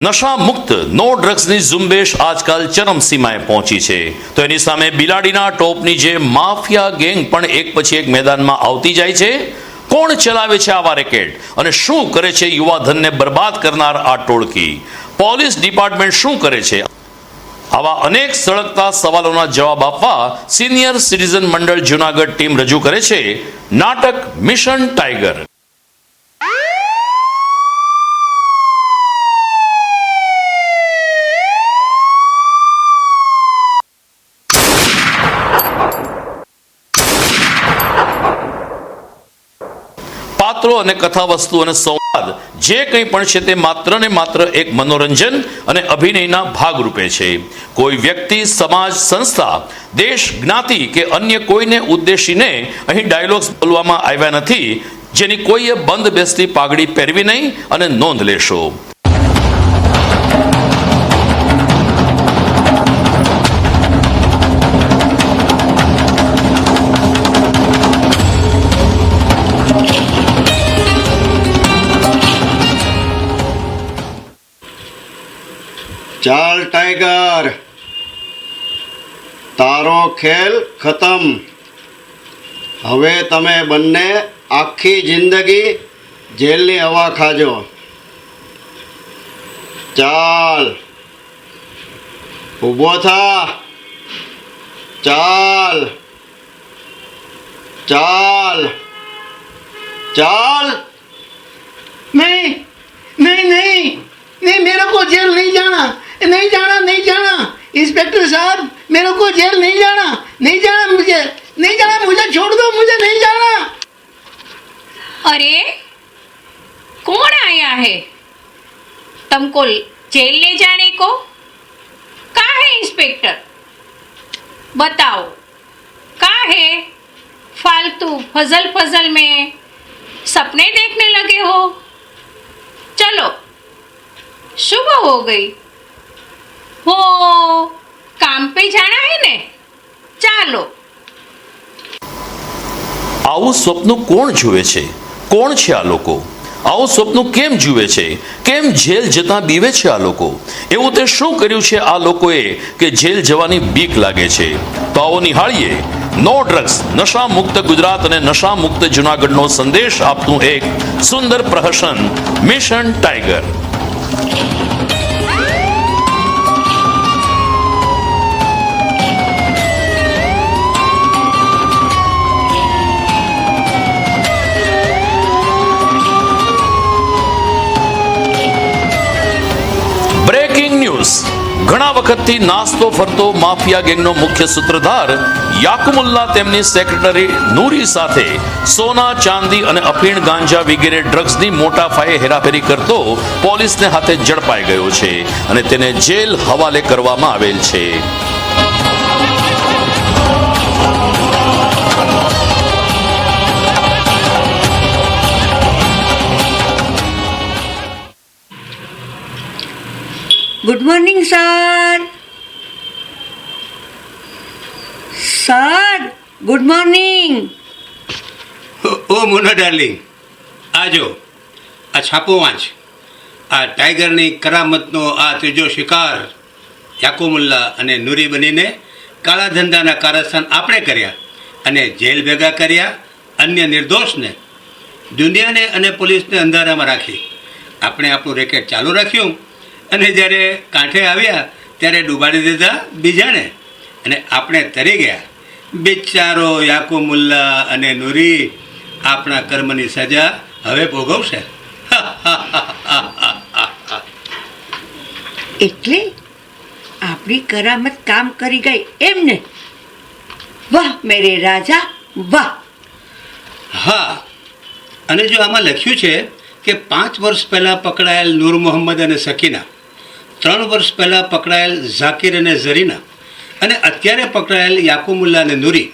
નશા મુક્ત નો ડ્રગ્સની ઝુંબેશ આજકાલ ચરમસીમાએ પહોંચી છે તો એની સામે બિલાડીના ટોપની જે માફિયા ગેંગ પણ એક પછી એક મેદાનમાં આવતી જાય છે. કોણ ચલાવે છે આવા રેકેટ અને શું કરે છે યુવાધનને બરબાદ કરનાર આ ટોળકી? પોલીસ ડિપાર્ટમેન્ટ શું કરે છે? આવા અનેક સળગતા સવાલોના જવાબ આપવા સિનિયર સિટીઝન મંડળ જૂનાગઢ ટીમ રજૂ કરે છે નાટક મિશન ટાઈગર. પાત્રો અને કથા વસ્તુ અને સંવાદ જે કંઈ પણ છે તે માત્ર ને માત્ર એક મનોરંજન અને અભિનયના ભાગરૂપે છે. કોઈ વ્યક્તિ, સમાજ, સંસ્થા, દેશ, જ્ઞાતિ કે અન્ય કોઈને ઉદ્દેશીને અહીં ડાયલોગ્સ બોલવામાં આવ્યા નથી જેની કોઈએ બંધ બેસતી પાઘડી પહેરવી નહીં અને નોંધ લેશો. ચાલ ટાઈગર, તારો ખેલ ખતમ. હવે તમે બંને આખી જિંદગી જેલની હવા ખાજો. ચાલ, ઊભો થા. ચાલ ચાલ ચાલ. नहीं नहीं नहीं नहीं, मेरे को जेल नहीं जाना, नहीं जाना, नहीं जाना. इंस्पेक्टर साहब, मेरे को जेल नहीं जाना, नहीं जाना, मुझे नहीं जाना, मुझे छोड़ दो, मुझे नहीं जाना. अरे कौन आया है तुमको जेल ले जाने को? कहाँ है इंस्पेक्टर? बताओ कहाँ है? फालतू फजल फजल में सपने देखने लगे हो. चलो सुबह हो गई हो, काम पे जाना है ने, ચાલો. આવું સ્વપ્ન કોણ જુએ છે? કોણ છે આ લોકો? આવું સ્વપ્ન કેમ જુએ છે? કેમ જેલ જતા બીવે છે આ લોકો? એવું તે શું કર્યું છે આ લોકોએ કે જેલ જવાની બીક લાગે છે? તો આવો નિહાળીએ નો ડ્રગ્સ, નશા મુક્ત ગુજરાત અને નશા મુક્ત જૂનાગઢનો સંદેશ આપતું એક સુંદર પ્રહસન મિશન ટાઈગર. Breaking news. ઘણા વખતથી નાસ્તો ફરતો માફિયા ગેંગનો મુખ્ય સૂત્રધાર યાકુમુલ્લા તેમની સેક્રેટરી નૂરી સાથે સોના, ચાંદી અને અફીણ, ગાંજા વગેરે ડ્રગ્સની મોટા પાયે હેરાફેરી કરતો પોલીસને હાથે ઝડપાઈ ગયો છે અને તેને જેલ હવાલે કરવામાં આવેલ છે. Good morning sir. Sir good morning. ઓ મોના ડાર્લિંગ, આજો આ છાપો વાંચ. આ ટાઈગરની કરામતનો આ ત્રીજો શિકાર યાકુમુલ્લા અને નૂરી બનીને કાળા ધંધાના કારસ્તાન આપણે કર્યા અને જેલ ભેગા કર્યા. અન્ય નિર્દોષને, દુનિયાને અને પોલીસને અંધારામાં રાખી આપણે આપણું રેકેટ ચાલુ રાખ્યું અને જ્યારે કાંઠે આવ્યા ત્યારે ડૂબાડી દીધા બીજાને અને આપણે તરી ગયા. બિચારો યાકુમુલ્લા અને નૂરી આપણા કર્મની સજા હવે ભોગવશે. એટલે આપણી કરામત કામ કરી ગઈ એમને? વાહ મેરે રાજા વાહ. હા, અને જો આમાં લખ્યું છે કે 5 વર્ષ પહેલાં પકડાયેલ નૂર મોહમ્મદ અને સકીના, 3 વર્ષ પહેલાં પકડાયેલ ઝાકિર અને ઝરીના અને અત્યારે પકડાયેલ યાકુમુલ્લા અને નૂરી,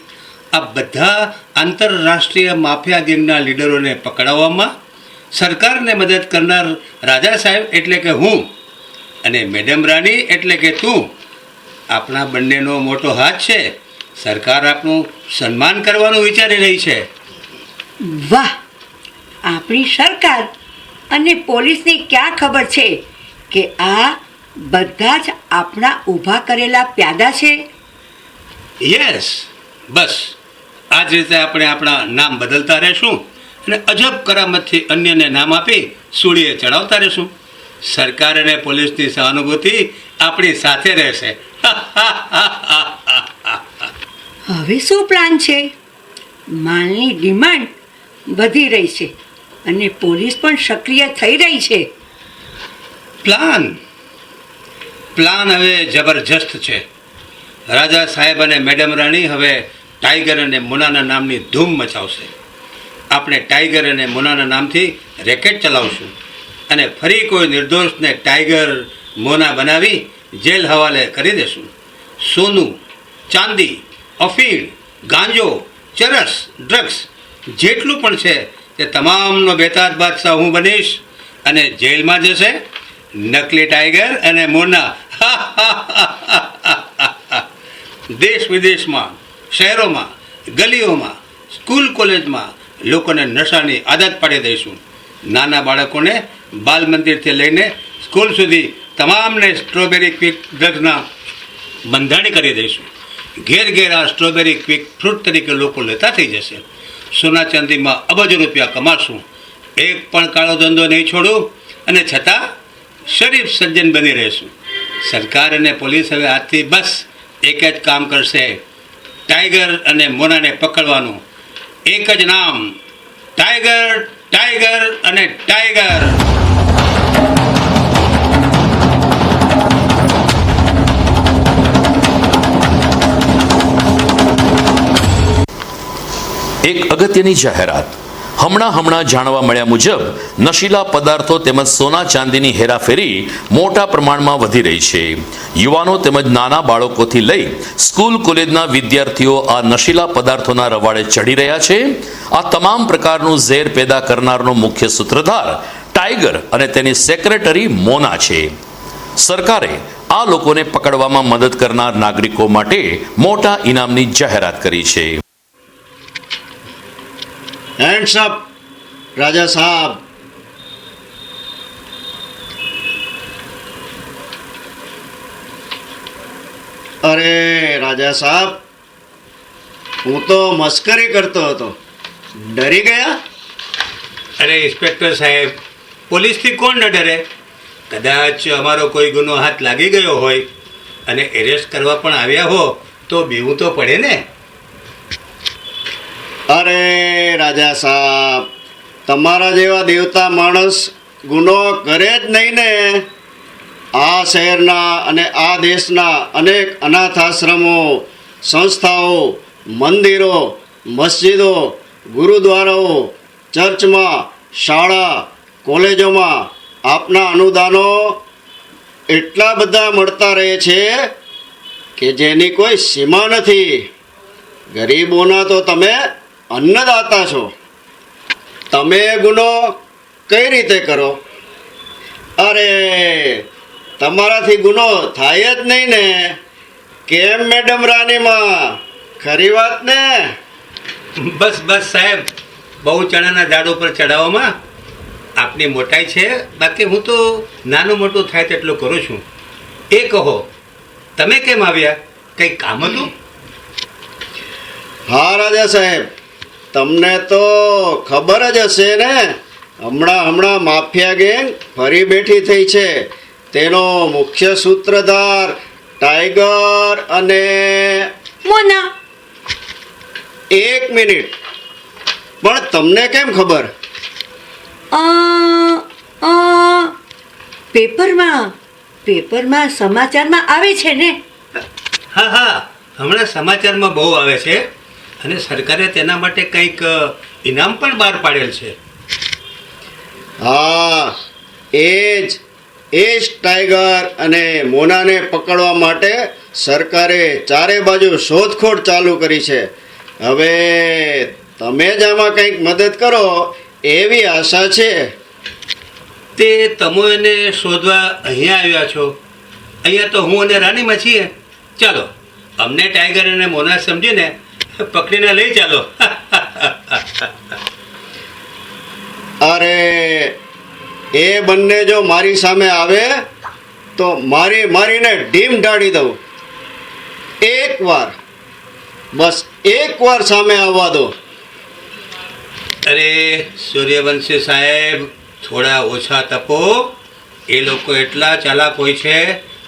આ બધા આંતરરાષ્ટ્રીય માફિયા ગેંગના લીડરોને પકડાવવામાં સરકારને મદદ કરનાર રાજા સાહેબ એટલે કે હું અને મેડમ રાણી એટલે કે તું, આપણા બંનેનો મોટો હાથ છે. સરકાર આપનું સન્માન કરવાનું વિચારી રહી છે. વાહ, આપણી સરકાર અને પોલીસને ક્યાં ખબર છે કે આ બધા જ આપણા ઊભા કરેલા પ્યાદા છે? યસ, બસ આ જ રીતે આપણે આપણા નામ બદલતા રહેશું અને અજબ કરામતથી અન્યને નામ આપી સૂળીએ ચડાવતા રહેશું. સરકાર અને પોલીસની સહાનુભૂતિ આપણી સાથે રહેશે. હવે શું પ્લાન છે? માલની ડિમાન્ડ વધી રહી છે અને પોલીસ પણ સક્રિય થઈ રહી છે. પ્લાન હવે જબરજસ્ત છે. રાજા સાહેબ અને મેડમ રાણી હવે ટાઈગર અને મોનાના નામની ધૂમ મચાવશે. આપણે ટાઈગર અને મોનાના નામથી રેકેટ ચલાવશું અને ફરી કોઈ નિર્દોષને ટાઈગર મોના બનાવી જેલ હવાલે કરી દેશું. સોનું, ચાંદી, અફીણ, ગાંજો, ચરસ, ડ્રગ્સ જેટલું પણ છે તે તમામનો બેતાજ બાદશાહ હું બનીશ અને જેલમાં જશે નકલી ટાઈગર અને મોના. દેશ વિદેશમાં, શહેરોમાં, ગલીઓમાં, સ્કૂલ કોલેજમાં લોકોને નશાની આદત પાડી દઈશું. નાના બાળકોને બાલ મંદિરથી લઈને સ્કૂલ સુધી તમામને સ્ટ્રોબેરી ક્વિક ડ્રગ્સના બંધાણી કરી દઈશું. ઘેર ઘેર આ સ્ટ્રોબેરી ક્વિક ફ્રૂટ તરીકે લોકો લેતા થઈ જશે. સોના ચાંદીમાં અબજો રૂપિયા કમાશું. એક પણ કાળો ધંધો નહીં છોડું અને છતાં શરીફ સજ્જન બની રહેશું. સરકાર અને પોલીસ હવે આજથી બસ એક જ કામ કરશે, ટાઈગર અને મોનાને પકડવાનું. એક જ નામ, ટાઈગર, ટાઈગર અને ટાઈગર. એક અગત્યની જાહેરાત. હમણાં જાણવા મળ્યા મુજબ નશીલા પદાર્થો તેમજ સોના ચાંદીની હેરાફેરી મોટા પ્રમાણમાં વધી રહી છે. યુવાનો તેમજ નાના બાળકોથી લઈ સ્કૂલ કોલેજના વિદ્યાર્થીઓ આ નશીલા પદાર્થોના રવાડે ચડી રહ્યા છે. આ તમામ પ્રકારનું ઝેર પેદા કરનારનો મુખ્ય સૂત્રધાર ટાઈગર અને તેની સેક્રેટરી મોના છે. સરકારે આ લોકોને પકડવામાં મદદ કરનાર નાગરિકો માટે મોટા ઇનામની જાહેરાત કરી છે. હેન્ડ્સ અપ રાજા સાહેબ. અરે રાજા સાહેબ, હું તો મસ્કરી કરતો હતો, ડરી ગયા? અરે ઇન્સ્પેક્ટર સાહેબ, પોલીસથી કોણ ન ડરે? કદાચ અમારો કોઈ ગુનો હાથ લાગી ગયો હોય અને એરેસ્ટ કરવા પણ આવ્યા હો તો બીવું તો પડે ને. અરે રાજા સાહેબ, તમારા જેવા દેવતા માણસ ગુનો કરે જ નહીં ને. આ શહેરના અને આ દેશના અનેક અનાથ આશ્રમો, સંસ્થાઓ, મંદિરો, મસ્જિદો, ગુરુદ્વારાઓ, ચર્ચમાં, શાળા, કોલેજોમાં આપના અનુદાનો એટલા બધા મળતા રહે છે કે જેની કોઈ સીમા નથી. ગરીબોના તો તમે અન્નદાતા છો. તમે ગુનો કઈ રીતે કરો? અરે તમારાથી ગુનો થાય જ નહીં ને. કેમ મેડમ રાનીમાં? ખરી વાત ને? બસ બસ સાહેબ, બહુ ચણાના ઝાડ ઉપર ચડાવવામાં આપની મોટાઈ છે. બાકી હું તો નાનું મોટું થાય તેટલું કરું છું. એ કહો, તમે કેમ આવ્યા? કંઈ કામ હતું? હા રાજા સાહેબ, તમને તો ખબર જ હશે ને, હમણાં માફિયા ગેંગ ફરી બેઠી થઈ છે. તેનો મુખ્ય સૂત્રધાર ટાઈગર અને મોના. એક મિનિટ, પણ તમને કેમ ખબર? પેપરમાં સમાચારમાં આવે છે ને. હા હા, હમણાં સમાચારમાં બહુ આવે છે અને સરકારે તેના માટે કંઈક ઇનામ પણ બહાર પાડેલ છે. હા, એ જ ટાઈગર અને મોનાને પકડવા માટે સરકારે ચારે બાજુ શોધખોળ ચાલુ કરી છે. હવે તમે જ આમાં કંઈક મદદ કરો એવી આશા છે. તે તમે એને શોધવા અહીંયા આવ્યા છો. અહીંયા તો હું અને રાનીમાં છીએ. ચાલો, અમને ટાઈગર અને મોના સમજીને પકડીને લઈ ચાલો. અરે એ બંને જો મારી સામે આવે તો મારીને ઢીમ ઢાળી દઉં. એકવાર, બસ એકવાર સામે આવવા દો. અરે સૂર્યવંશી સાહેબ, થોડા ઓછા તપો. એ લોકો એટલા ચાલાક હોય છે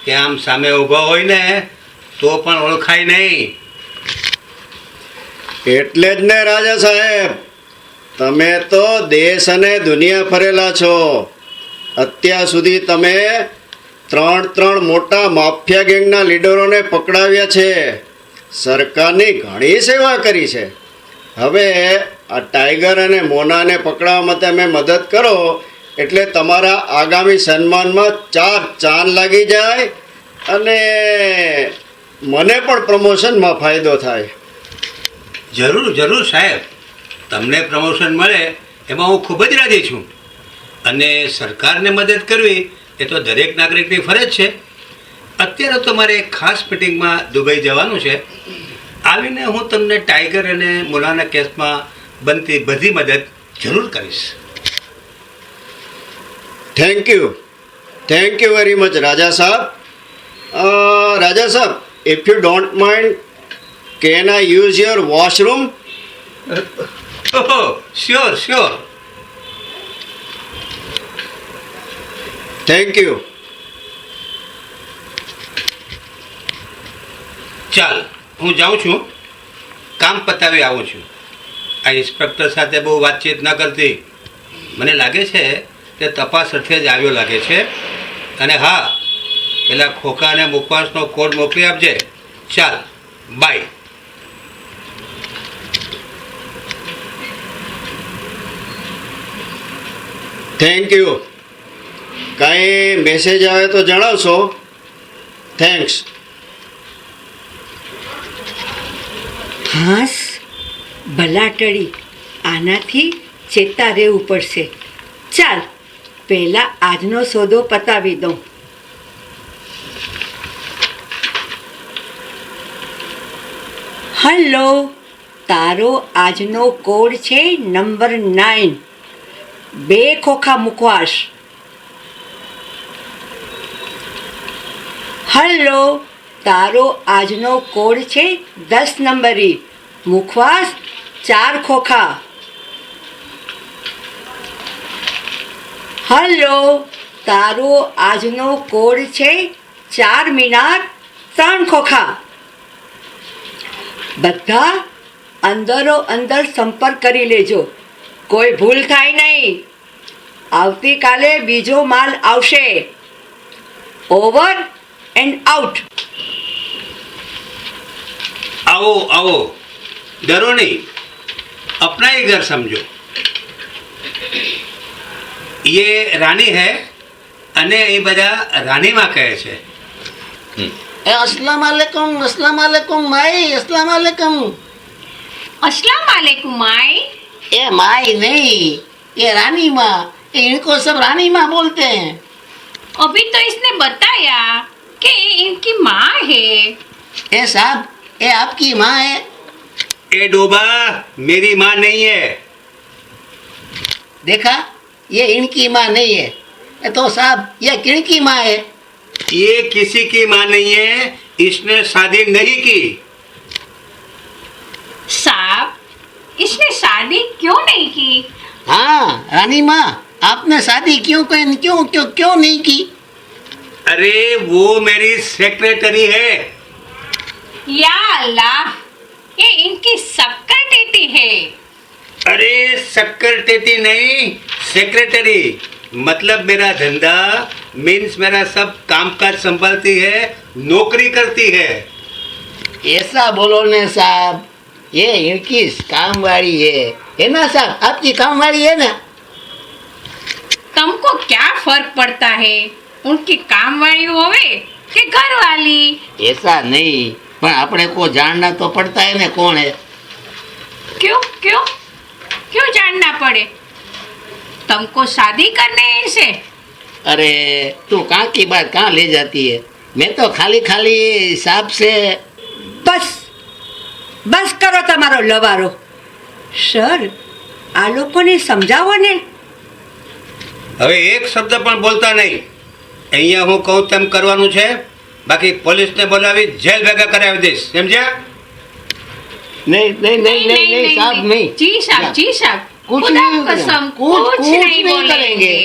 કે આમ સામે ઊભા હોય ને તો પણ ઓળખાય નહીં. એટલે જ ને રાજા સાહેબ, તમે તો દેશ અને દુનિયા ફરેલા છો. અત્યાર સુધી તમે 3 મોટા માફિયા ગેંગના લીડરોને પકડાવ્યા છે. સરકારની ઘણી સેવા કરી છે. હવે આ ટાઈગર અને મોનાને પકડવામાં તમે મદદ કરો એટલે તમારા આગામી સન્માનમાં 4 ચાંદ લાગી જાય અને મને પણ પ્રમોશનમાં ફાયદો થાય. જરૂર જરૂર સાહેબ, તમને પ્રમોશન મળે એમાં હું ખૂબ જ રાજી છું. અને સરકારને મદદ કરવી એ તો દરેક નાગરિકની ફરજ છે. અત્યારે તો મારે એક ખાસ મિટિંગમાં દુબઈ જવાનું છે. આવીને હું તમને ટાઈગર અને મોનાના કેસમાં બનતી બધી મદદ જરૂર કરીશ. થેન્ક યુ વેરી મચ રાજા સાહેબ. રાજા સાહેબ, if you don't mind, can I use your washroom? ઓહો, શ્યોર શ્યોર. Thank you. ચાલ, હું જાઉં છું, કામ પતાવી આવું છું. આ ઇન્સ્પેક્ટર સાથે બહુ વાતચીત ન કરતી. મને લાગે છે કે તપાસ અર્થે જ આવ્યો લાગે છે. અને હા, પેલા ખોખા અને મુખવાસનો કોડ મોકલી આપજે. ચાલ, બાય. Thank you. કાંઈ મેસેજ આવે તો જણાવશો. થેન્ક્સ. હાસ, ભલાટડી, આનાથી ચેતા રહેવું પડશે. ચાલ, પહેલાં આજનો સોદો પતાવી દઉં. હલો, તારો આજનો કોડ છે નંબર 9. 2 ખોખા મુખવાસ. હલો, તારો આજનો કોડ છે 10 નંબરી. મુખવાસ 4 ખોખા. હલો, તારો આજનો કોડ છે 4 મીનાર 3 ખોખા. બધા અંદરો અંદર સંપર્ક કરી લેજો. કોઈ ભૂલ થાય નહીં. આવતીકાલે બીજો માલ આવશે. Over and out. आओ आओ, डरो नहीं, अपना ही घर समझो. ये रानी है અને એ બધા રાનીમાં કહે છે. अस्सलाम वालेकुम माई, अस्सलाम वालेकुम. अस्सलाम वालेकुम माई. ये माई नहीं, ये रानी माँ. इनको सब रानी माँ बोलते हैं. अभी तो इसने बताया कि ये इनकी माँ है. ए साहब, ये आपकी माँ है. એ ડોબા મેરી माँ नहीं है. देखा, ये इनकी माँ नहीं है. तो साहब, ये किनकी माँ है? ये किसी की माँ नहीं है. इसने शादी नहीं की. साहब, इसने शादी क्यों नहीं की? हाँ रानी माँ, आपने शादी क्यों क्यों क्यों क्यों नहीं की? अरे वो मेरी सेक्रेटरी है. या अल्लाह, ये इनकी शक्कर देती है. अरे शक्कर टेटी नहीं, सेक्रेटरी. मतलब मेरा धंधा मीन्स मेरा सब कामकाज संभालती है, नौकरी करती है. ऐसा बोलो ने साहब, ये इनकी काम वाली है ना साहब? आपकी काम वाली है ना? तुमको क्या फर्क पड़ता है, उनकी काम वाली होवे कि घर वाली? ऐसा नहीं, पर अपने को जानना तो पड़ता है ना कौन है. क्यों क्यों क्यों जानना पड़े? तुमको शादी करने है इनसे? अरे तू कहाँ की बात कहाँ ले जाती है. मैं तो खाली खाली हिसाब से. બસ કરો તમારો લવારો. સર, આ લોકોને સમજાવો ને. હવે એક શબ્દ પણ બોલતા નહીં. અહીંયા હું કહું તેમ કરવાનું છે, બાકી પોલીસને બોલાવી જેલ ભેગા કરાવી દઈશ, સમજ્યા? नहीं नहीं नहीं नहीं नहीं साहब नहीं जी साहब, जी साहब, कुछ खुदा नहीं होगा। कसम, कुछ कुछ नहीं नहीं बोलेंगे।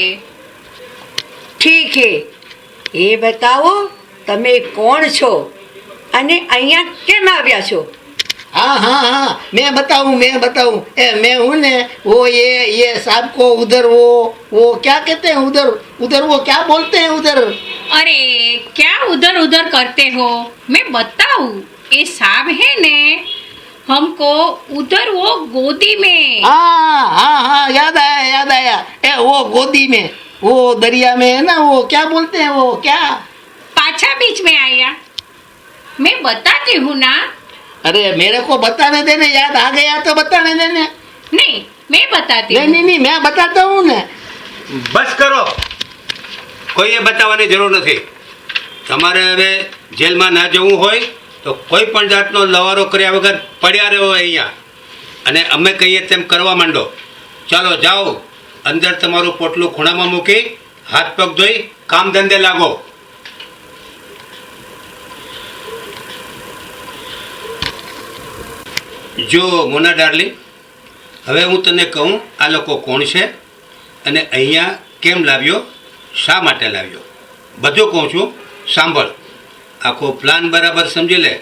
ઠીક હે, એ બતાવો તમે કોણ છો અને અહીંયા કેમ આવ્યા છો? हाँ हाँ हाँ मैं बताऊँ मैं हूँ ने वो ये साहब को उधर वो क्या कहते हैं उधर उधर वो क्या बोलते हैं उधर अरे क्या उधर उधर करते हो, मैं बताऊं। ये साहब है ने हमको उधर वो गोदी में, हाँ हाँ हाँ याद आया वो गोदी में वो दरिया में है ना वो क्या बोलते हैं वो क्या पाछा बीच में आया। मैं बताती हूँ ना। अरे मेरे को बताने देने, याद आ गया तो बताने देने। नहीं, मैं बताती नहीं हूँ। नहीं नहीं मैं बताता हूँ ने। બસ કરો, કોઈએ બતાવવાની જરૂર નથી. તમારે હવે જેલમાં ના જવું હોય તો કોઈ પણ જાતનો લવારો કર્યા વગર પડ્યા રહો અહીંયા, અને અમે કહીએ તેમ કરવા માંડો. ચાલો જાઓ, અંદર તમારું પોટલું ખૂણામાં મૂકી હાથ પગ ધોઈ કામ ધંધે લાગો. જો મોના ડાર્લિંગ, હવે હું તને કહું આ લોકો કોણ છે અને અહીંયા કેમ લાવ્યો, શા માટે લાવ્યો, બધું કહું છું, સાંભળ. આખો પ્લાન બરાબર સમજી લે.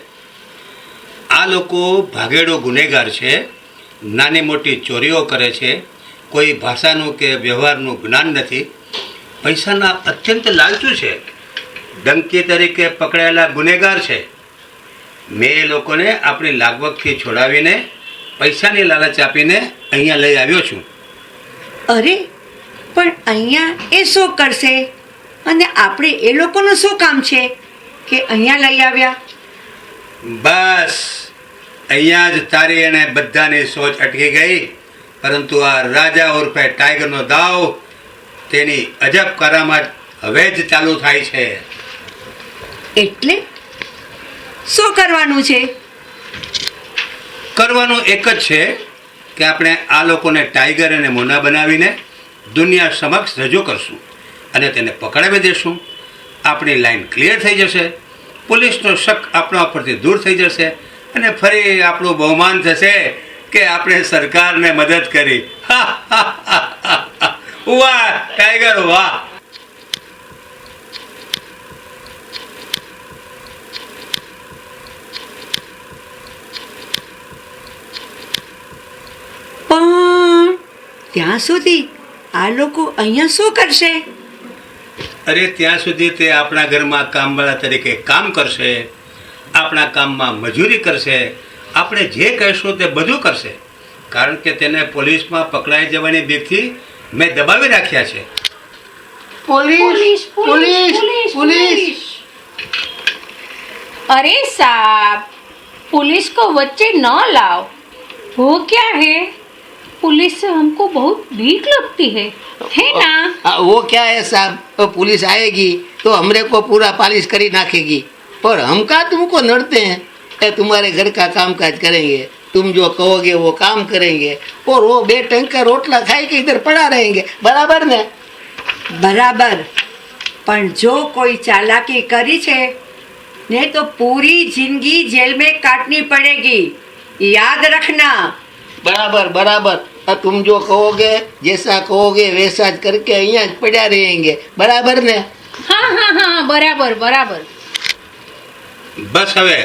આ લોકો ભાગેડો ગુનેગાર છે, નાની મોટી ચોરીઓ કરે છે, કોઈ ભાષાનું કે વ્યવહારનું જ્ઞાન નથી, પૈસાના અત્યંત લાલચુ છે, ડંકી તરીકે પકડાયેલા ગુનેગાર છે. મેં એ લોકોને આપણી લાગવગથી છોડાવીને પૈસાની લાલચ આપીને અહીંયા લઈ આવ્યો છું. અરે પણ અહીંયા એ શું કરશે અને આપણે એ લોકોનું શું કામ છે કે અહીંયા લઈ આવ્યા? બસ અહીંયા જ તારી અને બધાની સોચ અટકી ગઈ, પરંતુ આ રાજા ઉર્ફે ટાઈગરનો દાવ, તેની અજબ કરામત હવે જ ચાલુ થાય છે. એટલે શું કરવાનું છે? કરવાનું એક જ છે કે આપણે આ લોકોને ટાઈગર અને મોના બનાવીને દુનિયા સમક્ષ રજૂ કરશું અને તેને પકડાવી દેશું. આપણી લાઈન ક્લિયર થઈ જશે, પોલીસનો શક આપણા ઉપરથી દૂર થઈ જશે અને ફરી આપણું બહુમાન થશે કે આપણે સરકારને મદદ કરી. વાહ ટાઈગર વાહ. પણ ત્યાં સુધી આ લોકો અહીંયા શું કરશે? અરે ત્યાં સુધી તે આપણા ઘરમાં કામવાળા તરીકે કામ કરશે, આપણા કામમાં મજૂરી કરશે, આપણે જે કહીશું તે બધું કરશે, કારણ કે તેને પોલીસમાં પકડાઈ જવાની બીકથી મેં દબાવી રાખ્યા છે. पुलिस पुलिस पुलिस अरे साहब, पुलिस को बच्चे न लाओ। वो क्या है, पुलिस से हमको बहुत भीख लगती है ना? वो क्या है साहब, पुलिस आएगी तो हमरे को पूरा पालिश करी नाखेगी, पर हम का तुमको नड़ते हैं? तुम्हारे घर का काम काज करेंगे, तुम जो कहोगे वो काम करेंगे, और वो बे टंग का रोटला खाए के इधर पड़ा रहेंगे, बराबर ने? બરાબર, પણ જો કોઈ ચાલાકી કરી છે ને તો પૂરી જિંદગી જેલ में काटनी पड़ेगी, याद रखना. बराबर बराबर, तुम जो कहोगे जैसा कहोगे वैसा ज करके અહીંયા જ પડ્યા रहेंगे, बराबर ने? हाँ हाँ हाँ, बराबर बराबर. બસ હવે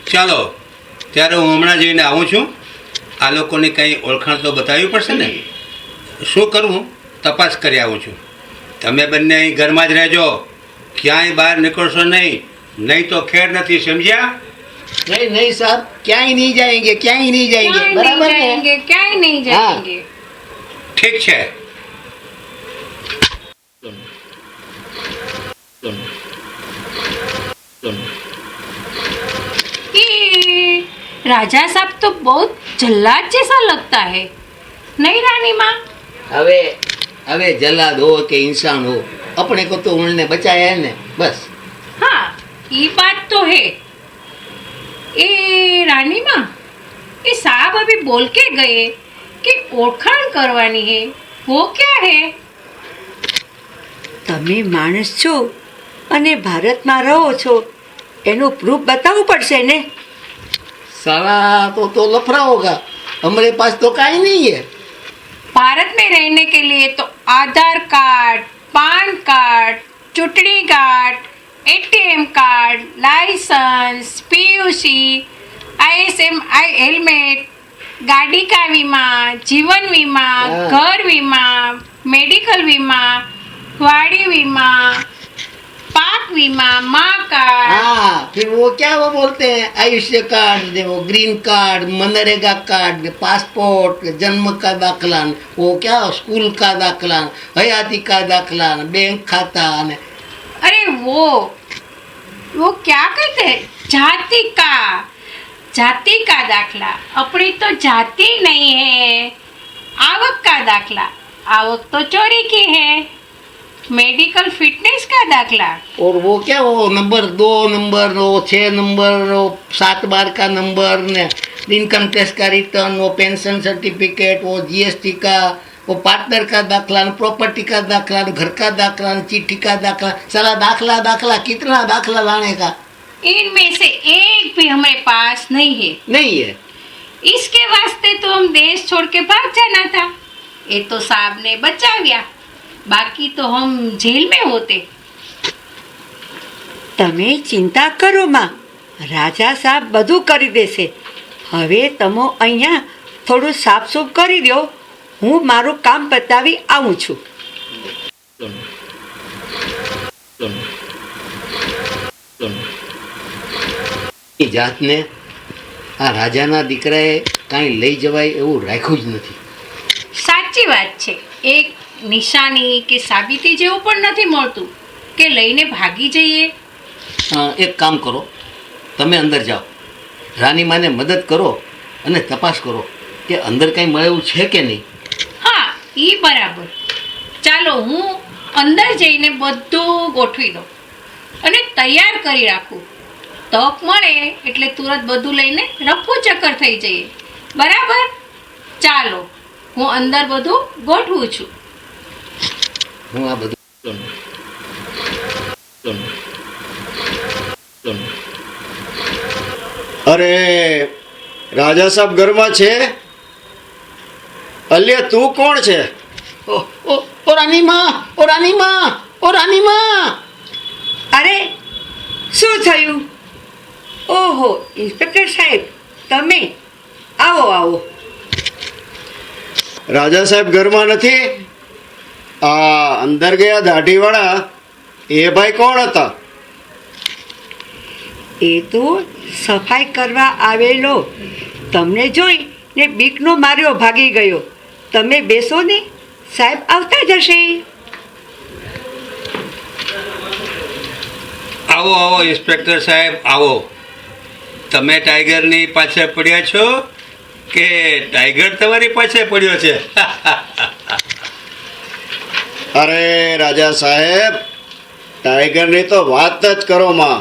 ચાલો, ત્યારે હું હમણાં જઈને આવું છું. આ લોકોની કંઈ ઓળખાણ તો બતાવવી પડશે ને. શું કરવું, તપાસ કરી આવું છું. તમે બંને અહીં ઘરમાં જ રહેજો, ક્યાંય બહાર નીકળશો નહીં, નહીં તો ખેર નથી, સમજ્યા? नहीं नहीं साहब, क्या ही नहीं जाएंगे, क्या ही नहीं जाएंगे, क्या नहीं बराबर ने? जाएंगे, क्या नहीं जाएंगे. ઠીક છે. ये राजा साहब तो बहुत जल्लाद जैसा लगता है, नहीं रानी माँ? हवे हवे जल्लाद हो के इंसान हो, अपने को तो उन्होंने बचाया है ने, बस. हाँ, ये बात तो है. ए रानी माँ, ये साहब अभी बोल के गए कि ओळखाण करवानी है, वो क्या है? તમે માણસ છો અને ભારતમાં રહો છો એનું પ્રૂફ બતાવવું પડશે ને. साला तो लफड़ा होगा, हमारे पास तो काई नहीं है. भारत में रहने के लिए तो Aadhaar card, PAN card, chutney card, ATM card, licence, PUC, आईएसएमआई हेलमेट, गाड़ी का बीमा, जीवन बीमा, हाँ। घर बीमा, मेडिकल बीमा, वाड़ी बीमा, पाक बीमा, माँ कार्ड. हाँ, फिर वो क्या वो बोलते हैं आयुष्य कार्ड, वो green card, MNREGA card, passport, जन्म का दाखला, वो क्या स्कूल का दाखला, हयाती का दाखला, बैंक खाता. अरे वो क्या कहते हैं, जाति का दाखला. अपनी तो जाति नहीं है. आवक का दाखला, आवक तो चोरी की है. मेडिकल फिटनेस का दाखला. और वो क्या वो नंबर 2 नंबर, वो 6 नंबर, वो 7 बार का नंबर, ने इनकम टैक्स का रिटर्न, वो पेंशन सर्टिफिकेट, वो जीएसटी का, वो पार्टनर का दाखला, प्रॉपर्टी का दाखला, घर का दाखला, चिट्ठी का दाखला. साला दाखला कितना दाखला लाने का. इनमें से एक भी हमारे पास नहीं है. नहीं है. इसके वास्ते तो हम देश छोड़ के भाग जाना था. ये तो साहब ने बचाव्या, बाकी तो हम जेल में होते. તમે ચિંતા કરો માં, રાજા સાહેબ બધું કરી દેશે. હવે તમે અહીંયા થોડું સાફસૂફ કરી દો, હું મારું કામ પતાવી આવું છું. એ જાતને આ રાજાના દીકરાએ કાંઈ લઈ જવાય એવું રાખ્યું જ નથી. સાચી વાત છે. એક નિશાની કે સાબિતી જેવું પણ નથી મળતું કે લઈને ભાગી જઈએ. એક કામ કરો, તમે અંદર જાઓ, રાનીમાને મદદ કરો અને તપાસ કરો કે અંદર કાંઈ મળે એવું છે કે નહીં. હા, એ બરાબર. ચાલો હું અંદર જઈને બધું ગોઠવી દઉં અને તૈયાર કરી રાખું. તક મળે એટલે તુરંત બધું લઈને રફુ ચક્કર થઈ જઈએ. બરાબર? ચાલો હું અંદર બધું ગોઠવું છું. હું આ બધું અરે રાજા સાહેબ ઘરમાં છે? અલ્યા તું કોણ છે? ઓ રાનીમાં, ઓ રાનીમાં, ઓ રાનીમાં. અરે શું થયું? ઓહો ઇન્સ્પેક્ટર સાહેબ, તમે આવો આવો. રાજા સાહેબ ઘરમાં નથી? આ અંદર ગયા દાઢીવાળા એ ભાઈ કોણ હતા? એ તો સફાઈ કરવા આવેલો તમને જોઈ ને બીકનો માર્યો ભાગી ગયો. તમે બેસો ને, સાહેબ આવતા જશે. આવો આવો ઇન્સ્પેક્ટર સાહેબ આવો. તમે ટાઈગરની પાછળ પડ્યા છો કે ટાઈગર તમારી પાછળ પડ્યો છે? અરે રાજા સાહેબ, ટાઈગરની તો વાત જ કરો માં.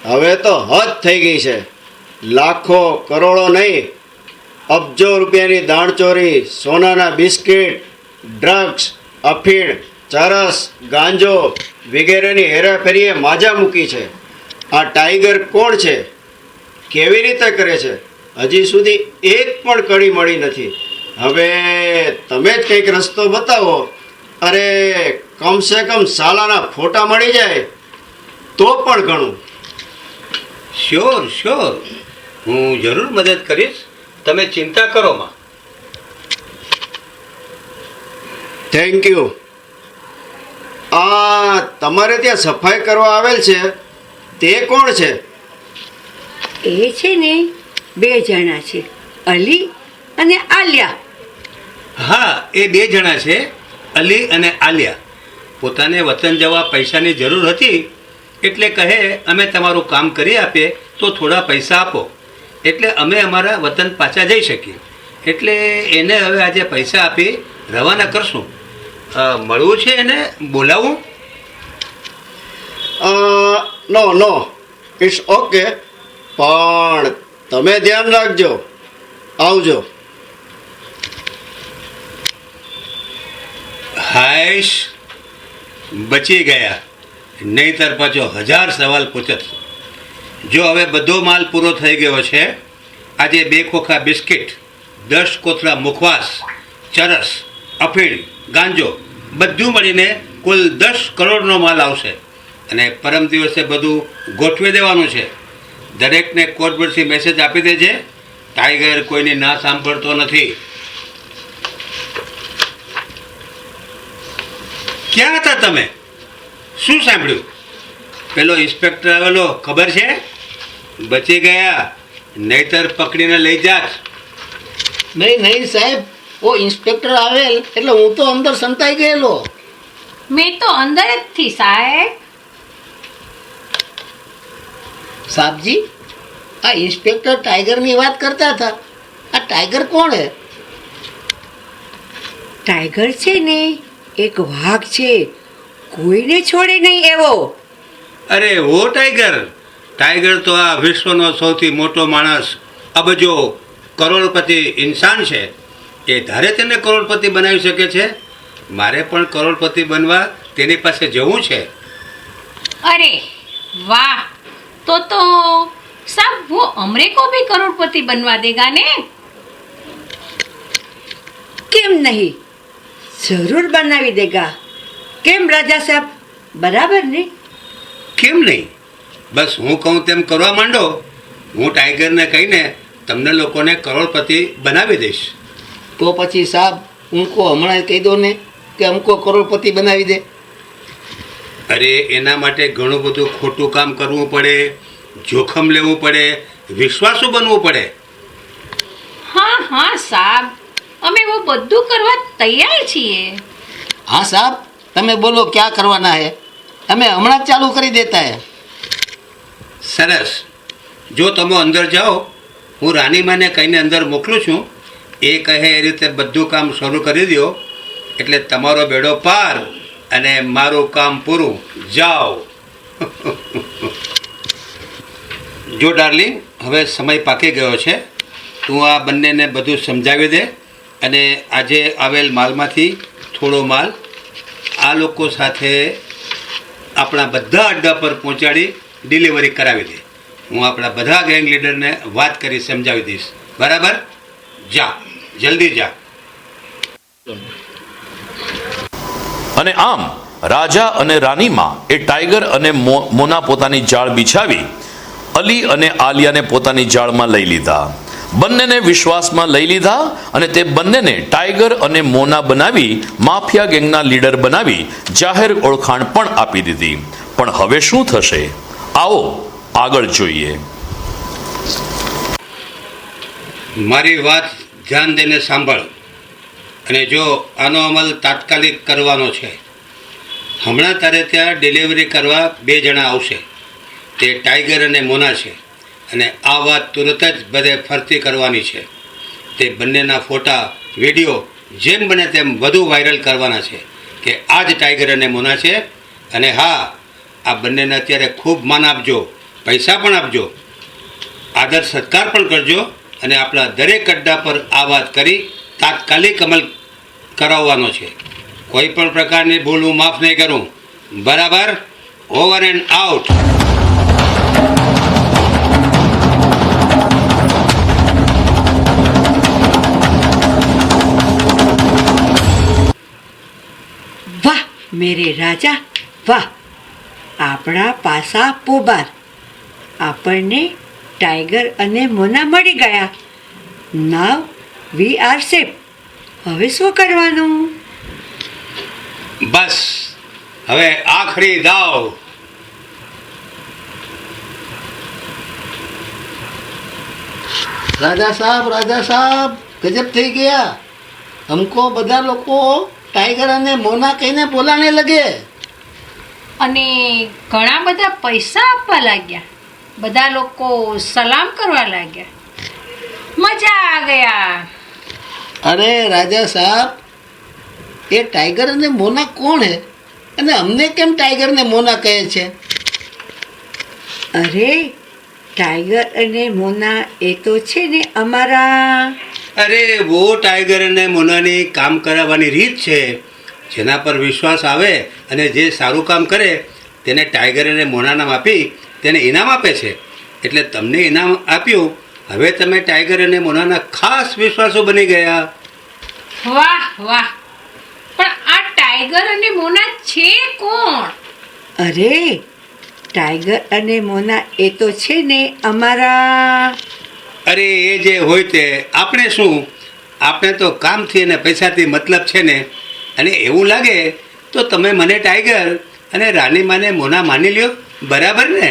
હવે તો હદ થઈ ગઈ છે. લાખો કરોડો નહીં, અબજો રૂપિયાની દાણચોરી, સોનાના બિસ્કિટ, ડ્રગ્સ, અફીણ, ચરસ, ગાંજો વગેરેની હેરાફેરીએ માજા મૂકી છે. આ ટાઈગર કોણ છે? કેવી રીતે કરે છે? હજી સુધી એક પણ કડી મળી નથી. હવે તમે જ કંઈક રસ્તો બતાવો. અરે કમસે કમ સાલાના ફોટા મળી જાય તો પણ ઘણું. શ્યોર શ્યોર, હું જરૂર મદદ કરીશ. તમે ચિંતા કરો માં. Thank you. આ તમારે ત્યાં સફાઈ કરવા આવેલ છે તે કોણ છે? એ છે ને 2 જણા છે, અલી અને આલિયા. હા, એ 2 જણા છે, અલી અને આલિયા. પોતાને વતન જવા પૈસાની જરૂર હતી એટલે કહે અમે તમારું કામ કરી આપીએ તો થોડા પૈસા આપો, એટલે અમે અમારા વતન પાછા જઈ શકીએ. એટલે એને હવે આજે પૈસા આપી રવાના કરશું. મળવું છે એને બોલાવું? નો ઇટ્સ ઓકે, પણ તમે ધ્યાન રાખજો. આવજો. હાઈશ, બચી ગયા. નહીંતર પાછો 1000 સવાલ પૂછત. જો હવે બધો માલ પૂરો થઈ ગયો છે, આજે 2 ખોખા બિસ્કિટ, 10 કોથળા મુખવાસ, ચરસ, અફીણ, ગાંજો બધું મળીને કુલ 10 કરોડનો માલ આવશે. અને પરમ દિવસે બધું ગોઠવી દેવાનું છે. દરેકને કોર્ટ પરથી મેસેજ આપી દેજે, ટાઈગર કોઈની ના સાંભળતો નથી. ક્યાં હતા તમે? શું સાંભળ્યું? પેલો ઇન્સ્પેક્ટર આવેલો ખબર છે? બચી ગયા, નહીતર પકડીને લઈ જાત. નહીં સાહેબ, ઓ ઇન્સ્પેક્ટર આવેલ એટલે હું તો અંદર સંતાઈ ગયેલો. મેં તો અંદર જ થી સાહેબ. સાહેબજી, આ ઇન્સ્પેક્ટર ટાઈગરની વાત કરતા હતા. આ ટાઈગર કોણ હે? ટાઈગર છે ને એક વાઘ છે, કોઈને છોડે નહીં એવો. અરે ઓ ટાઈગર! ટાઈગર તો આ વિશ્વનો સૌથી મોટો માણસ, અબજો કરોડપતિ ઇન્સાન છે. એ ધારે તેને કરોડપતિ બનાવી શકે છે. મારે પણ કરોડપતિ બનવા તેની પાસે જવું છે. अरे वाह, तो साहब वो हमरे को भी करोड़पति बनवा देगा ने? કેમ નહીં, જરૂર બનાવી દેગા. કેમ રાજા સાહેબ, બરાબર ને? કેમ નહીં? બસ હું કહું તેમ કરવા માંડો. હું ટાઈગરને કહીને તમને લોકોને કરોડપતિ બનાવી દઈશ. તો પછી સાહેબ ઉनको હમણાં કહી દો ને કે અમકો કરોડપતિ બનાવી દે. અરે એના માટે ઘણું બધું ખોટું કામ કરવું પડે, જોખમ લેવું પડે, વિશ્વાસુ બનવું પડે. हाँ हाँ साहब, અમે वो બધું કરવા તૈયાર છીએ. હા સાહેબ, તમે બોલો ક્યાં કરવાના હે, અમે હમણાં જ ચાલુ કરી દેતા હે. સરસ. જો તમે અંદર જાઓ, હું રાનીમાને કહીને અંદર મોકલું છું. એ કહે એ રીતે બધું કામ શરૂ કરી દો એટલે તમારો બેડો પાર અને મારું કામ પૂરું. જાઓ. જો ડાર્લિંગ, હવે સમય પાકી ગયો છે. તું આ બંનેને બધું સમજાવી દે અને આજે આવેલ માલમાંથી થોડો માલ આ લોકો સાથે આપણા બધા અડ્ડા પર પહોંચાડી ડિલિવરી કરાવી દે. હું આપણા બધા ગેંગ લીડરને વાત કરી સમજાવી દઈશ. બરાબર? જા, જલ્દી જા. અને આમ રાજા અને રાનીમાં એ ટાઈગર અને મોના પોતાની જાળ બિછાવી અલી અને આલિયાને પોતાની જાળમાં લઈ લીધા. બંનેને વિશ્વાસમાં લઈ લીધા અને તે બંનેને ટાઈગર અને મોના બનાવી માફિયા ગેંગના લીડર બનાવી જાહેર ઓળખાણ પણ આપી દીધી. પણ હવે શું થશે? આવો આગળ જોઈએ. મારી વાત ધ્યાન દઈને સાંભળ અને જો આનો અમલ તાત્કાલિક કરવાનો છે. હમણાં તારે ત્યાં ડિલિવરી કરવા 2 જણા આવશે. તે ટાઈગર અને મોના છે અને આ વાત તુરત જ બધે ફરતી કરવાની છે. તે બંનેના ફોટા, વિડીયો જેમ બને તેમ વધુ વાયરલ કરવાના છે કે આ જ ટાઈગર અને મોના છે. અને હા, આ બંનેને અત્યારે ખૂબ માન આપજો, પૈસા પણ આપજો, આદર સત્કાર પણ કરજો અને આપણા દરેક અડ્ડા પર આ વાત કરી તાત્કાલિક અમલ કરાવવાનો છે. કોઈ પણ પ્રકારની ભૂલ હું માફ નહીં કરું. બરાબર? Over and out. વાહ મેરે રાજા, વાહ! આપણા પાસા પોબાર. આપણને ટાઈગર અને મોના મળી ગયા. નાવ વી આર સેફ. હવે શું કરવાનું? બસ હવે આખરી દાવ. રાજા સાહેબ ગજબ થઈ ગયા. હમકો બધા લોકો ટાઈગર અને મોના કહીને બોલાને લગે. અને ઘણા બધા પૈસા આપવા લાગ્યા. બધા લોકો સલામ કરવા લાગ્યા. મજા આ ગયા. અરે રાજા સાહેબ, એ ટાઈગર અને મોના કોણ હે અને અમને કેમ ટાઈગર ને મોના કહે છે? અરે ટાઈગર અને મોના એ તો છે ને અમારા. અરે વો ટાઈગર અને મોનાની કામ કરાવવાની રીત છે. જેના પર વિશ્વાસ આવે અને જે સારું કામ કરે તેને ટાઈગર અને મોના નામ આપી તેને ઇનામ આપે છે. એટલે તમને ઇનામ આપ્યું, હવે તમે ટાઈગર અને મોનાના ખાસ વિશ્વાસુ બની ગયા. વાહ વાહ, પણ આ ટાઈગર અને મોના છે કોણ? અરે ટાઈગર અને મોના એ તો છે ને અમારા. અરે એ જે હોય તે આપણે શું, આપણે તો કામથી અને પૈસાથી મતલબ છે ને. અને એવું લાગે તો તમે મને ટાઈગર અને રાનીમાને મોના માની લ્યો, બરાબર ને?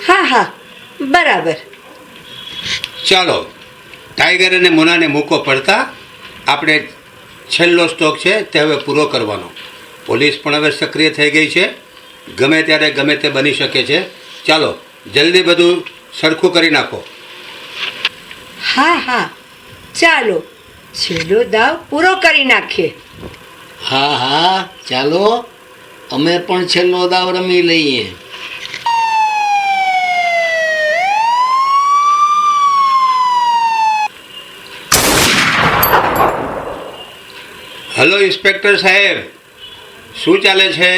હા હા બરાબર. ચાલો ટાઈગર અને મોનાને મૂકો પડતા. આપણે છેલ્લો સ્ટોક છે તે હવે પૂરો કરવાનો. પોલીસ પણ હવે સક્રિય થઈ ગઈ છે, ગમે ત્યારે ગમે તે બની શકે છે. ચાલો જલ્દી બધું સરખું કરી નાખો. હા હા ચાલો છેલ્લો દાવ પૂરો કરી નાખીએ. હા હા ચાલો, અમે પણ છેલ્લો દાવ રમી લઈએ. હલો ઇન્સ્પેક્ટર સાહેબ, શું ચાલે છે?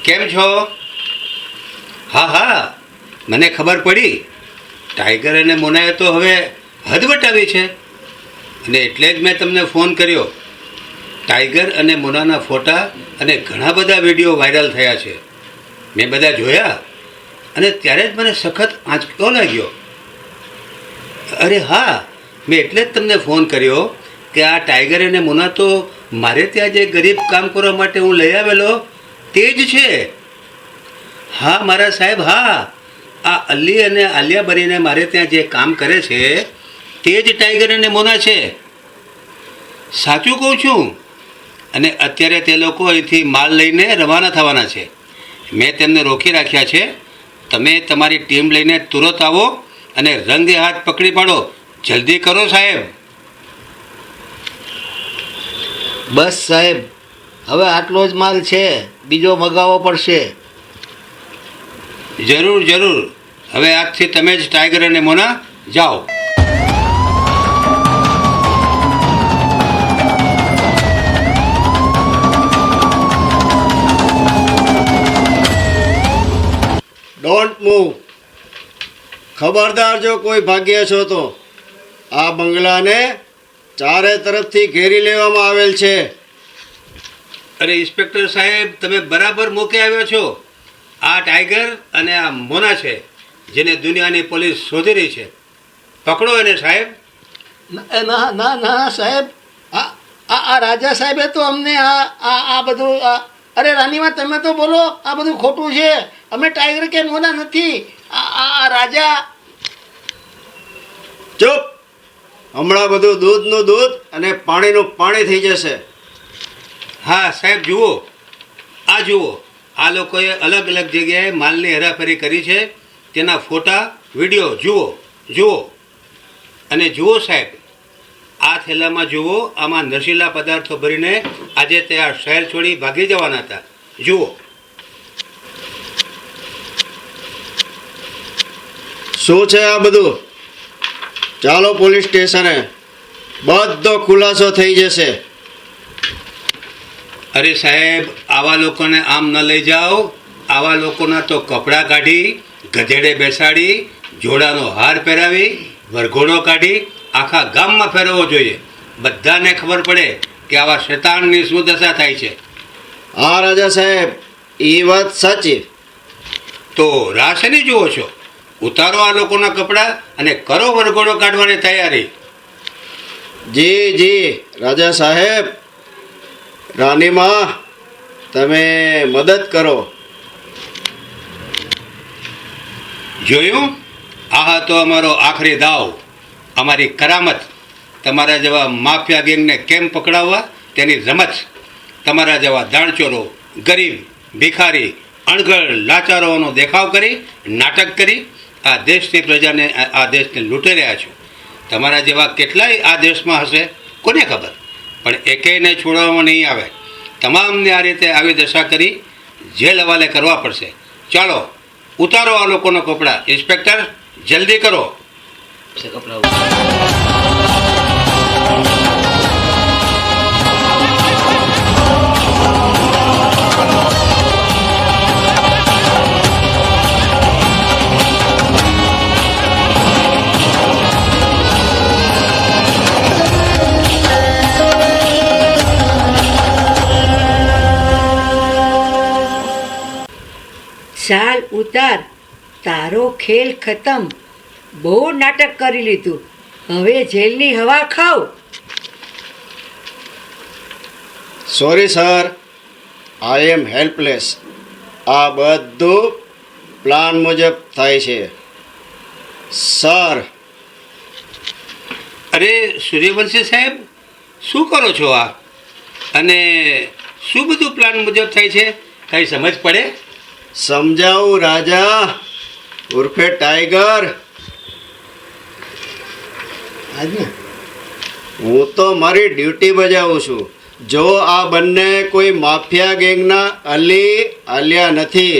કેમ છો? હા હા મને ખબર પડી. ટાઈગર અને મોનાએ તો હવે હદ વટાવી છે, અને એટલે જ મેં તમને ફોન કર્યો. ટાઈગર અને મોનાના ફોટા અને ઘણા બધા વિડીયો વાયરલ થયા છે. મેં બધા જોયા અને ત્યારે જ મને સખત આંચકો લાગ્યો. અરે હા, મેં એટલે જ તમને ફોન કર્યો કે આ ટાઈગર અને મોના તો મારે ત્યાં જે ગરીબ કામ કરવા માટે હું લઈ આવેલો તે જ છે. હા મારા સાહેબ, હા, આ અલ્લી અને આલિયા બનીને મારે ત્યાં જે કામ કરે છે તે જ ટાઈગર અને મોના છે. સાચું કહું છું. અને અત્યારે તે લોકો અહીંથી માલ લઈને રવાના થવાના છે. મેં તેમને રોકી રાખ્યા છે. તમે તમારી ટીમ લઈને તુરંત આવો અને રંગે હાથ પકડી પાડો. જલ્દી કરો સાહેબ. બસ સાહેબ, હવે આટલો જ માલ છે, બીજો મગાવવો પડશે. જરૂર જરૂર. હવે આજથી તમે જ ટાઈગર અને મોના જાઓ. Don't move. ખબરદાર, જો કોઈ ભાગ્ય છો તો આ બંગલાને ચારે તરફથી ઘેરી લેવામાં આવેલ છે. અરે ઇન્સ્પેક્ટર સાહેબ, તમે બરાબર મૂકી આવ્યો છો. આ ટાઈગર અને આ મોના છે જેને દુનિયાની પોલીસ શોધી રહી છે. પકડો એને સાહેબ. ના ના ના સાહેબ, આ આ રાજા સાહેબે તો અમને આ બધું અરે રાનીમાં તમે તો બોલો, આ બધું ખોટું છે. અમે ટાઈગર કે મોના નથી. આ રાજા. ચૂપ. હમણાં બધું દૂધનું દૂધ અને પાણીનું પાણી થઈ જશે. હા સાહેબ, જુઓ, આ જુઓ, આ લોકોએ અલગ અલગ જગ્યાએ માલની હેરાફેરી કરી છે. તેના ફોટા વિડીયો જુઓ જુઓ. અને જુઓ સાહેબ, આ થેલામાં જુઓ, આમાં નશીલા પદાર્થો ભરીને આજે તે આ શહેર છોડી ભાગી જવાના હતા. જુઓ. શું છે આ બધું? ચાલો પોલીસ સ્ટેશને, બધો ખુલાસો થઈ જશે. અરે સાહેબ, આવા લોકોને આમ ન લઈ જાઓ. આવા લોકોના તો કપડાં કાઢી, ગધેડે બેસાડી, જોડાનો હાર પહેરાવી, વરઘોડો કાઢી આખા ગામમાં ફેરવવો જોઈએ. બધાને ખબર પડે કે આવા શેતાનની શું દશા થાય છે. હા રાજા સાહેબ, એ વાત સાચી. તો રાહ શેની જુઓ છો? ઉતારો આ લોકોના કપડાં અને કરો વરઘોડો કાઢવાની તૈયારી. જી જી રાજા સાહેબ. રાનીમાં, તમે મદદ કરો. જોયું? આ તો અમારો આખરી દાવ, અમારી કરામત. તમારા જેવા માફિયા ગેંગને કેમ પકડાવવા તેની રમત. તમારા જેવા દાણચોરો, ગરીબ, ભિખારી, અણઘડ, લાચારોનો દેખાવ કરી, નાટક કરી આ દેશની પ્રજાને, આ દેશને લૂંટી રહ્યા છો. તમારા જેવા કેટલાય આ દેશમાં હશે, કોને ખબર. પણ એકેયને છોડવામાં નહીં આવે. તમામને આ રીતે આવી દશા કરી જેલ હવાલે કરવા પડશે. ચાલો ઉતારો આ લોકોના કપડાં. ઇન્સ્પેક્ટર, જલ્દી કરો. ચાલ ઉતાર, તારો ખેલ ખતમ. બહુ નાટક કરી લીધું, હવે જેલની હવા ખાવ. સોરી સર, આઈ એમ હેલ્પલેસ. આ બધું પ્લાન મુજબ થાય છે સર. અરે સૂર્યવંશી સાહેબ, શું કરો છો આ? અને શું બધું પ્લાન મુજબ થાય છે, કઈ સમજ પડે? સમજાવું રાજા ઉર્ફે ટાઈગર. આજને હું તો મારી ડ્યુટી બજાવું છું. જો આ બંને કોઈ માફિયા ગેંગના અલી આલિયા નથી.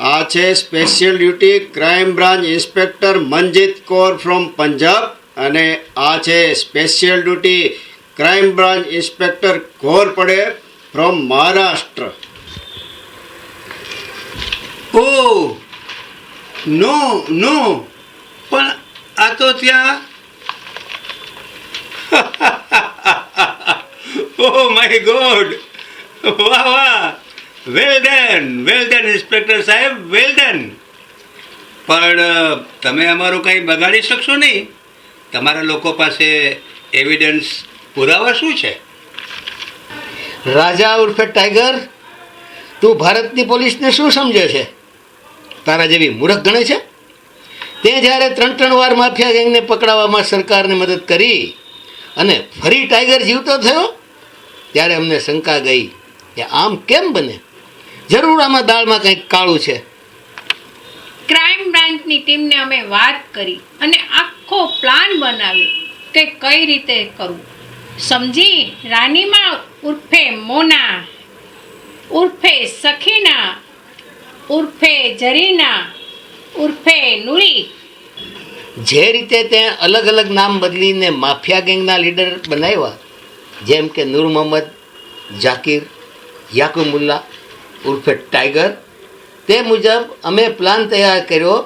આ છે special duty crime branch inspector Manjeet Kaur from Punjab, અને આ છે special duty crime branch inspector ઘોર પડે ફ્રોમ મહારાષ્ટ્ર. ઓ નો નો, પણ આ તો ત્યાં ઓહ માય ગોડ, વાહ વાહ, વેલ ડન ઇન્સ્પેક્ટર સાહેબ, વેલ ડન. પણ તમે અમારું કંઈ બગાડી શકશો નહીં? તમારા લોકો પાસે એવિડન્સ, પુરાવા શું છે? રાજા ઉર્ફે ટાઈગર, તું ભારતની પોલીસને શું સમજે છે? તારા જેવી મૂર્ખ ગણે છે? તે જ્યારે 3 વાર માફિયા ગેંગને પકડાવવામાં સરકારને મદદ કરી અને ફરી ટાઈગર જીવતો થયો, ત્યારે અમને શંકા ગઈ કે આમ કેમ બને? જરૂર આમાં દાળમાં કંઈક કાળું છે. ક્રાઇમ બ્રાન્ચની ટીમને અમે વાત કરી અને આખો પ્લાન બનાવ્યો કે કઈ રીતે કરવું. સમજી, રાનીમા ઉર્ફે મોના, ઉર્ફે સખીના, ઉર્ફે જરીના, ઉર્ફે નુરી. જે રીતે તે અલગ અલગ નામ બદલીને માફિયા ગેંગના લીડર બનાવ્યા, જેમ કે નૂર મોહમ્મદ, જાકીર, યાકુબુલ્લા ઉર્ફે ટાઈગર, તે મુજબ અમે પ્લાન તૈયાર કર્યો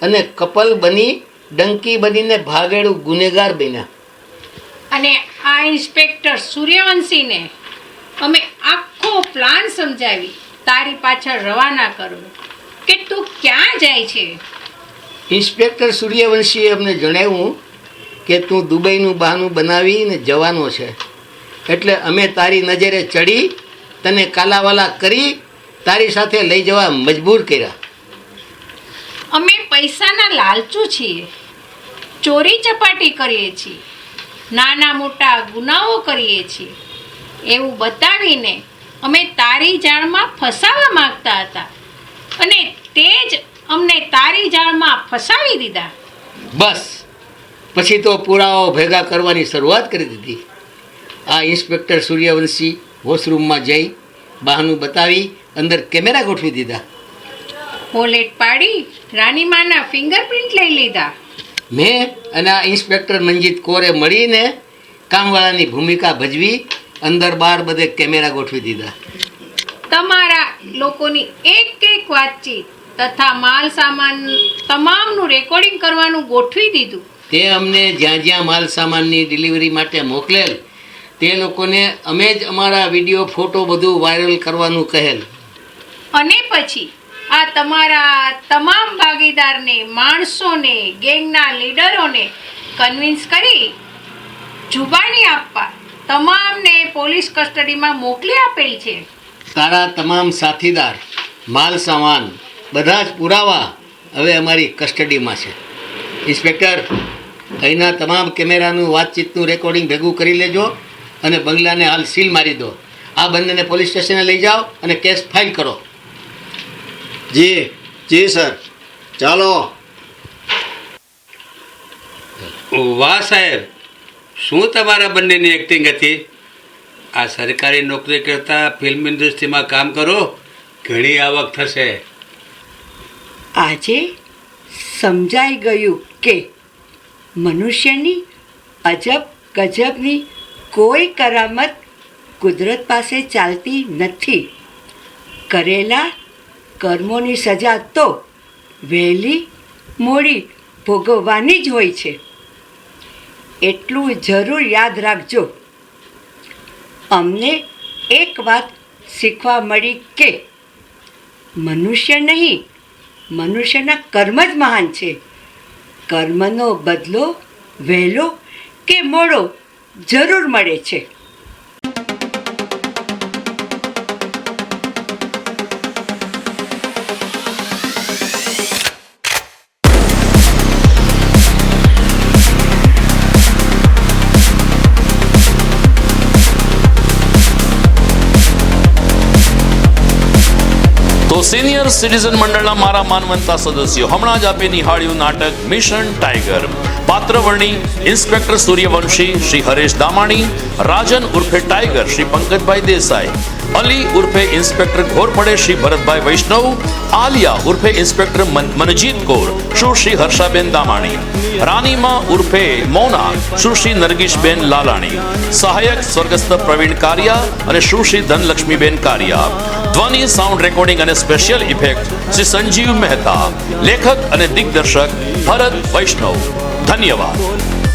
અને કપલ બની ડંકી બનીને ભાગેડું ગુનેગાર બન્યા. અને આ ઇન્સ્પેક્ટર સૂર્યવંશીને અમે આખો પ્લાન સમજાવી તારી પાછળ રવાના કરવું કે તું ક્યાં જાય છે. ઇન્સ્પેક્ટર સૂર્યવંશીએ અમને જણાવ્યું કે તું દુબઈનું બહાનું બનાવીને જવાનો છે, એટલે અમે તારી નજરે ચડી તને કાલાવાલા કરી તારી સાથે લઈ જવા મજબૂર કર્યા. અમે પૈસાના લાલચુ છીએ, ચોરી ચપાટી કરીએ છીએ, નાના મોટા ગુનાઓ કરીએ છીએ એવું બતાવીને અમે તારી જાળમાં ફસાવા માંગતા હતા, અને તે જ અમને તારી જાળમાં ફસાવી દીધા. બસ પછી તો પુરાવાઓ ભેગા કરવાની શરૂઆત કરી દીધી. આ ઇન્સ્પેક્ટર સૂર્યવંશી વોશરૂમમાં જઈ બહાનું બતાવી અંદર કેમેરા ગોઠવી દીધા. હોલેટ પાડી રાનીમાના ફિંગરપ્રિન્ટ લઈ લીધા. મેં અને આ ઇન્સ્પેક્ટર મનજીત કૌરે મળીને કામવાળાની ભૂમિકા ભજવી અંદર બહાર બધે કેમેરા ગોઠવી દીધા. તમારા લોકોની એક વાતચીત તથા માલ સામાન તમામનું રેકોર્ડિંગ કરવાનું ગોઠવી દીધું. તે અમને જ્યાં જ્યાં માલ સામાનની ડિલિવરી માટે મોકલેલ તે લોકોને અમે જ અમારા વિડીયો ફોટો બધું વાયરલ કરવાનું કહેલ. અને પછી આ તમારા તમામ ભાગીદારને, માણસોને, ગેંગના લીડરોને કન્વિન્સ કરી જુબાની આપવા તમામને પોલીસ કસ્ટડીમાં મોકલી આપેલ છે. તારા તમામ સાથીદાર, માલ સામાન, બધા જ પુરાવા હવે અમારી કસ્ટડીમાં છે. ઇન્સ્પેક્ટર, અહીંના તમામ કેમેરાનું વાતચીતનું રેકોર્ડિંગ ભેગું કરી લેજો અને બંગલાને હાલ સીલ મારી દો. આ બંનેને પોલીસ સ્ટેશને લઈ જાઓ અને કેસ ફાઇલ કરો. જી જી સર, ચાલો. વાહ સાહેબ, શું તમારા બંનેની એક્ટિંગ હતી! આ સરકારી નોકરી કરતાં ફિલ્મ ઇન્ડસ્ટ્રીમાં કામ કરો, ઘણી આવક થશે. આજે સમજાઈ ગયું કે મનુષ્યની અજબ ગજબની કોઈ કરામત કુદરત પાસે ચાલતી નથી. કરેલા કર્મોની સજા તો વહેલી મોડી ભોગવવાની જ હોય છે. એટલું જરૂર યાદ રાખજો. અમને એક વાત શીખવા મળી કે મનુષ્ય નહીં, મનુષ્યના કર્મ જ મહાન છે. કર્મનો બદલો વહેલો કે મોડો જરૂર મળે છે. તો સિનિયર સિટીઝન મંડળના મારા માનવંતા સદસ્યો, હમણાં જ આપે નિહાળ્યું નાટક મિશન ટાઈગર. પાત્રવર્ણી ઇન્સ્પેક્ટર સૂર્યવંશી શ્રી હરેશ દામાણી, રાજન ઉર્ફે ટાઈગર શ્રી પંકજભાઈ દેસાઈ, અલી ઉર્ફે ઇન્સ્પેક્ટર ઘોરપડે શ્રી ભરતભાઈ વૈષ્ણવ, આલિયા ઉર્ફે ઇન્સ્પેક્ટર મનજીત કૌર સુશ્રી હર્ષાબેન દામાણી, રાનીમા ઉર્ફે મોના સુશ્રી નરગીશબેન લાલાણી, સહાયક સ્વર્ગસ્થ પ્રવીણ કારિયા અને સુશ્રી ધનલક્ષ્મીબેન કારિયા, ધ્વનિ સાઉન્ડ રેકોર્ડિંગ અને સ્પેશિયલ ઇફેક્ટ શ્રી સંજીવ મહેતા, લેખક અને દિગ્દર્શક ભરત વૈષ્ણવ. ધન્યવાદ.